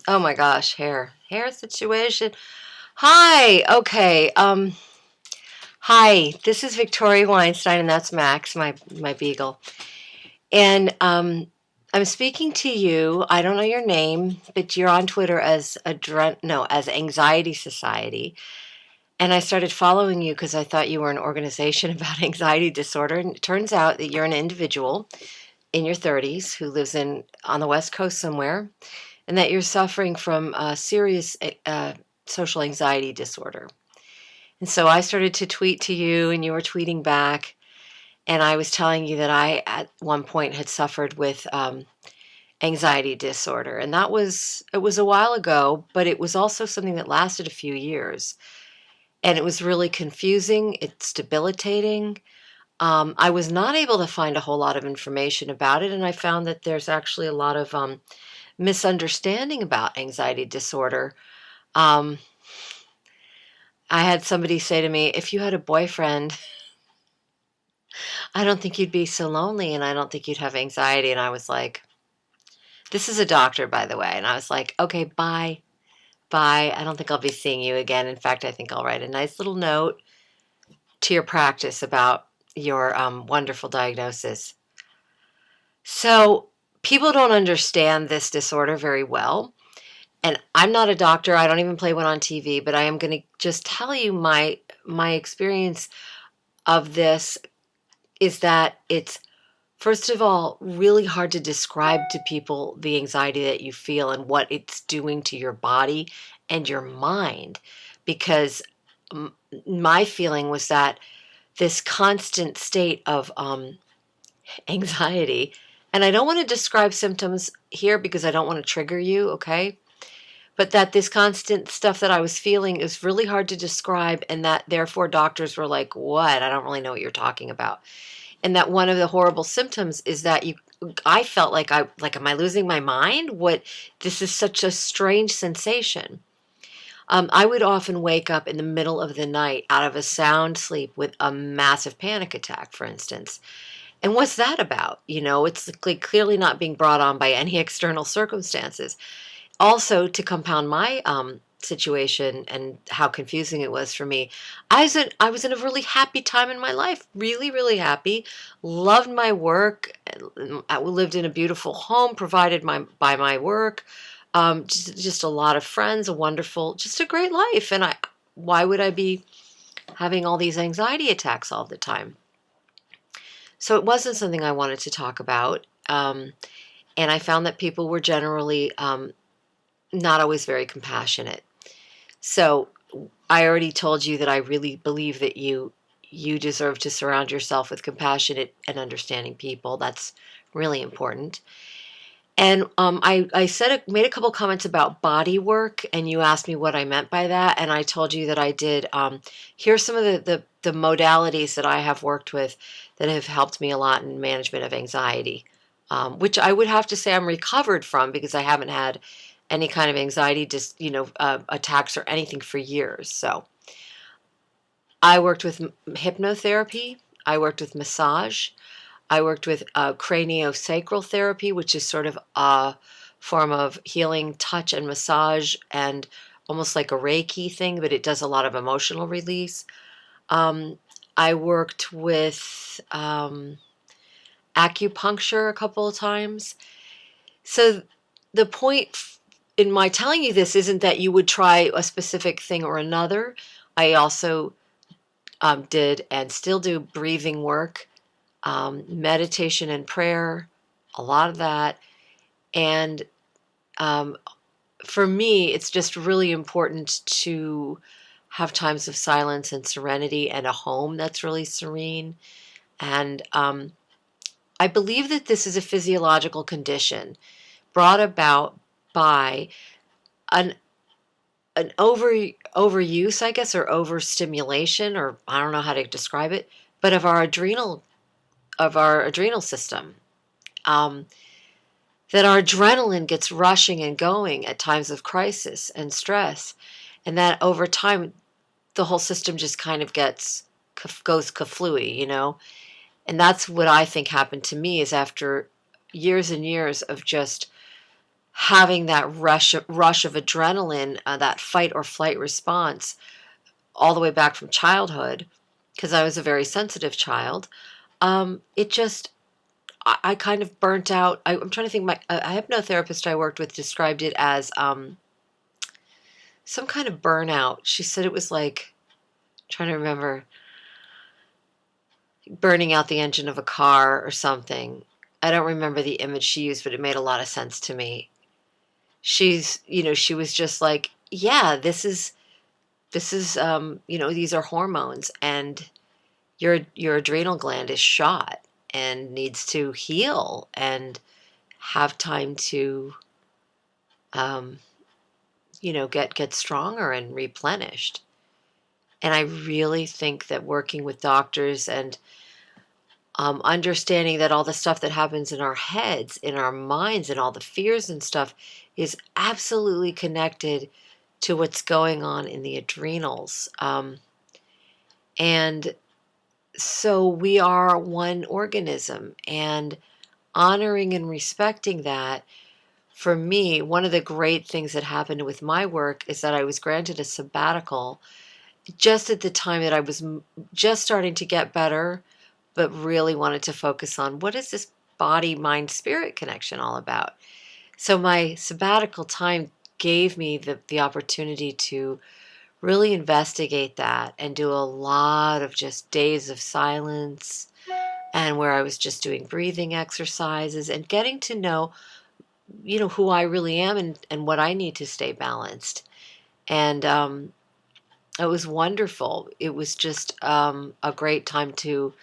Oh my gosh, hair situation. Hi. Okay. Hi. This is Victoria Weinstein, and that's Max, my beagle. And I'm speaking to you. I don't know your name, but you're on Twitter as as Anxiety Society. And I started following you because I thought you were an organization about anxiety disorder. And it turns out that you're an individual in your 30s who lives in on the West Coast somewhere, and that you're suffering from a serious social anxiety disorder. And so I started to tweet to you, and you were tweeting back. And I was telling you that I, at one point, had suffered with anxiety disorder. And it was a while ago, but it was also something that lasted a few years. And it was really confusing, it's debilitating. I was not able to find a whole lot of information about it. And I found that there's actually a lot of misunderstanding about anxiety disorder. Um, I had somebody say to me, if you had a boyfriend, I don't think you'd be so lonely and I don't think you'd have anxiety. And I was like, this is a doctor, by the way. And I was like, okay, bye. Bye. I don't think I'll be seeing you again. In fact, I think I'll write a nice little note to your practice about your wonderful diagnosis. So, people don't understand this disorder very well. And I'm not a doctor. I don't even play one on TV, but I am going to just tell you my experience of this is that it's, first of all, really hard to describe to people the anxiety that you feel and what it's doing to your body and your mind. Because m- my feeling was that this constant state of anxiety, and I don't want to describe symptoms here because I don't want to trigger you, okay? But that this constant stuff that I was feeling is really hard to describe, and that therefore doctors were like, what? I don't really know what you're talking about. And that one of the horrible symptoms is that I felt like am I losing my mind? What, this is such a strange sensation. I would often wake up in the middle of the night out of a sound sleep with a massive panic attack, for instance. And what's that about? It's like clearly not being brought on by any external circumstances. Also, to compound my situation and how confusing it was for me, I was in a really happy time in my life, really, really happy. Loved my work. I lived in a beautiful home provided by my work. Just a lot of friends, a wonderful, just a great life. And why would I be having all these anxiety attacks all the time? So it wasn't something I wanted to talk about. And I found that people were generally not always very compassionate. So I already told you that I really believe that you deserve to surround yourself with compassionate and understanding people. That's really important. And I made a couple comments about body work, and you asked me what I meant by that, and I told you that I did. Here's some of the modalities that I have worked with that have helped me a lot in management of anxiety, which I would have to say I'm recovered from because I haven't had any kind of anxiety, just attacks or anything for years. So I worked with hypnotherapy. I worked with massage. I worked with craniosacral therapy, which is sort of a form of healing touch and massage and almost like a Reiki thing, but it does a lot of emotional release. Um, I worked with acupuncture a couple of times. So the point in my telling you this isn't that you would try a specific thing or another. I also did and still do breathing work, meditation and prayer, a lot of that. And um, for me, it's just really important to have times of silence and serenity and a home that's really serene. And I believe that this is a physiological condition brought about by an overuse, I guess, or overstimulation, or I don't know how to describe it, but of our adrenal system. Um, that our adrenaline gets rushing and going at times of crisis and stress, and that over time the whole system just kind of goes kaflooey. And that's what I think happened to me is after years and years of just having that rush of adrenaline, that fight or flight response, all the way back from childhood, because I was a very sensitive child. It just I kind of burnt out. I'm trying to think. My a hypnotherapist I worked with described it as some kind of burnout. She said it was like, trying to remember, burning out the engine of a car or something. I don't remember the image she used, but it made a lot of sense to me. She was just like, yeah, this is these are hormones, and your adrenal gland is shot and needs to heal and have time to um, get stronger and replenished. And I really think that working with doctors and understanding that all the stuff that happens in our heads, in our minds, and all the fears and stuff is absolutely connected to what's going on in the adrenals. And so we are one organism, and honoring and respecting that. For me, one of the great things that happened with my work is that I was granted a sabbatical just at the time that I was just starting to get better, but really wanted to focus on what is this body, mind, spirit connection all about. So my sabbatical time gave me the opportunity to really investigate that and do a lot of just days of silence, and where I was just doing breathing exercises and getting to know, who I really am, and what I need to stay balanced. And it was wonderful. It was just a great time to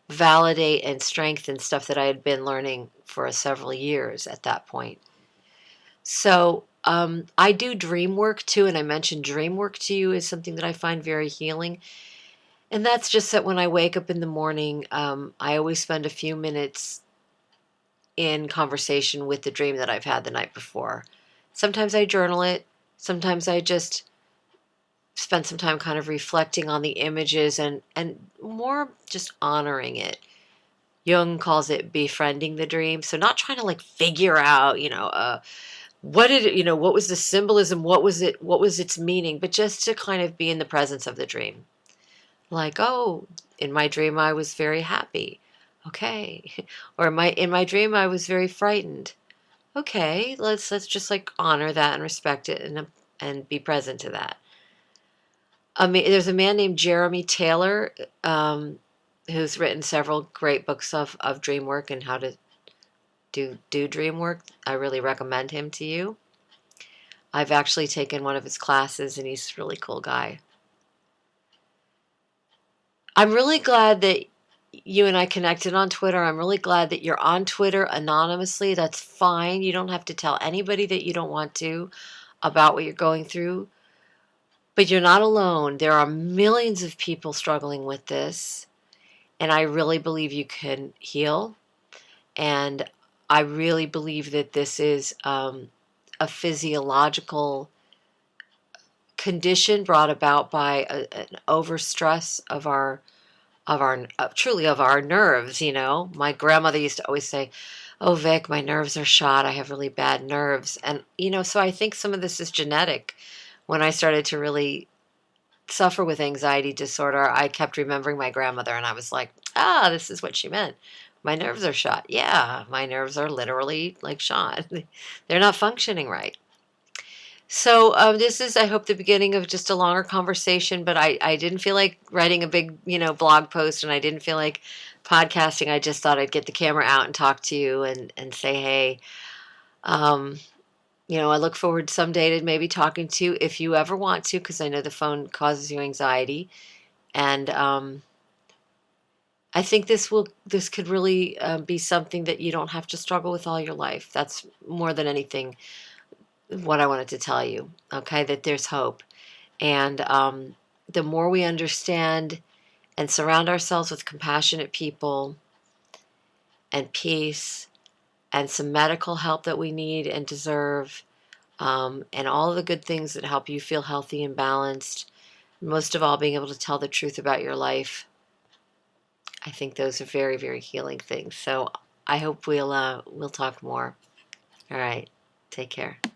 validate and strengthen stuff that I had been learning for several years at that point. So I do dream work too, and I mentioned dream work to you is something that I find very healing. And that's just that when I wake up in the morning, I always spend a few minutes in conversation with the dream that I've had the night before. Sometimes I journal it. Sometimes I just spend some time kind of reflecting on the images and more just honoring it. Jung calls it befriending the dream. So not trying to like figure out, what did it, what was the symbolism? What was its meaning? But just to kind of be in the presence of the dream. Like, oh, in my dream I was very happy. Okay. Or in my dream I was very frightened. Okay, let's just like honor that and respect it, and be present to that. There's a man named Jeremy Taylor, who's written several great books of dream work and how to do dream work. I really recommend him to you. I've actually taken one of his classes, and he's a really cool guy. I'm really glad that you and I connected on Twitter. I'm really glad that you're on Twitter anonymously. That's fine. You don't have to tell anybody that you don't want to about what you're going through. But you're not alone. There are millions of people struggling with this. And I really believe you can heal. And I really believe that this is a physiological condition brought about by an overstress truly of our nerves. My grandmother used to always say, "Oh, Vic, my nerves are shot. I have really bad nerves." And so I think some of this is genetic. When I started to really suffer with anxiety disorder, I kept remembering my grandmother, and I was like, this is what she meant. My nerves are shot. Yeah, my nerves are literally like shot. They're not functioning right. So this is, I hope, the beginning of just a longer conversation, but I didn't feel like writing a big, blog post, and I didn't feel like podcasting. I just thought I'd get the camera out and talk to you and say, hey, I look forward someday to maybe talking to you if you ever want to, because I know the phone causes you anxiety. And I think this could really be something that you don't have to struggle with all your life. That's more than anything what I wanted to tell you, okay, that there's hope. And the more we understand and surround ourselves with compassionate people and peace and some medical help that we need and deserve, and all of the good things that help you feel healthy and balanced, most of all, being able to tell the truth about your life, I think those are very, very healing things. So I hope we'll talk more. All right. Take care.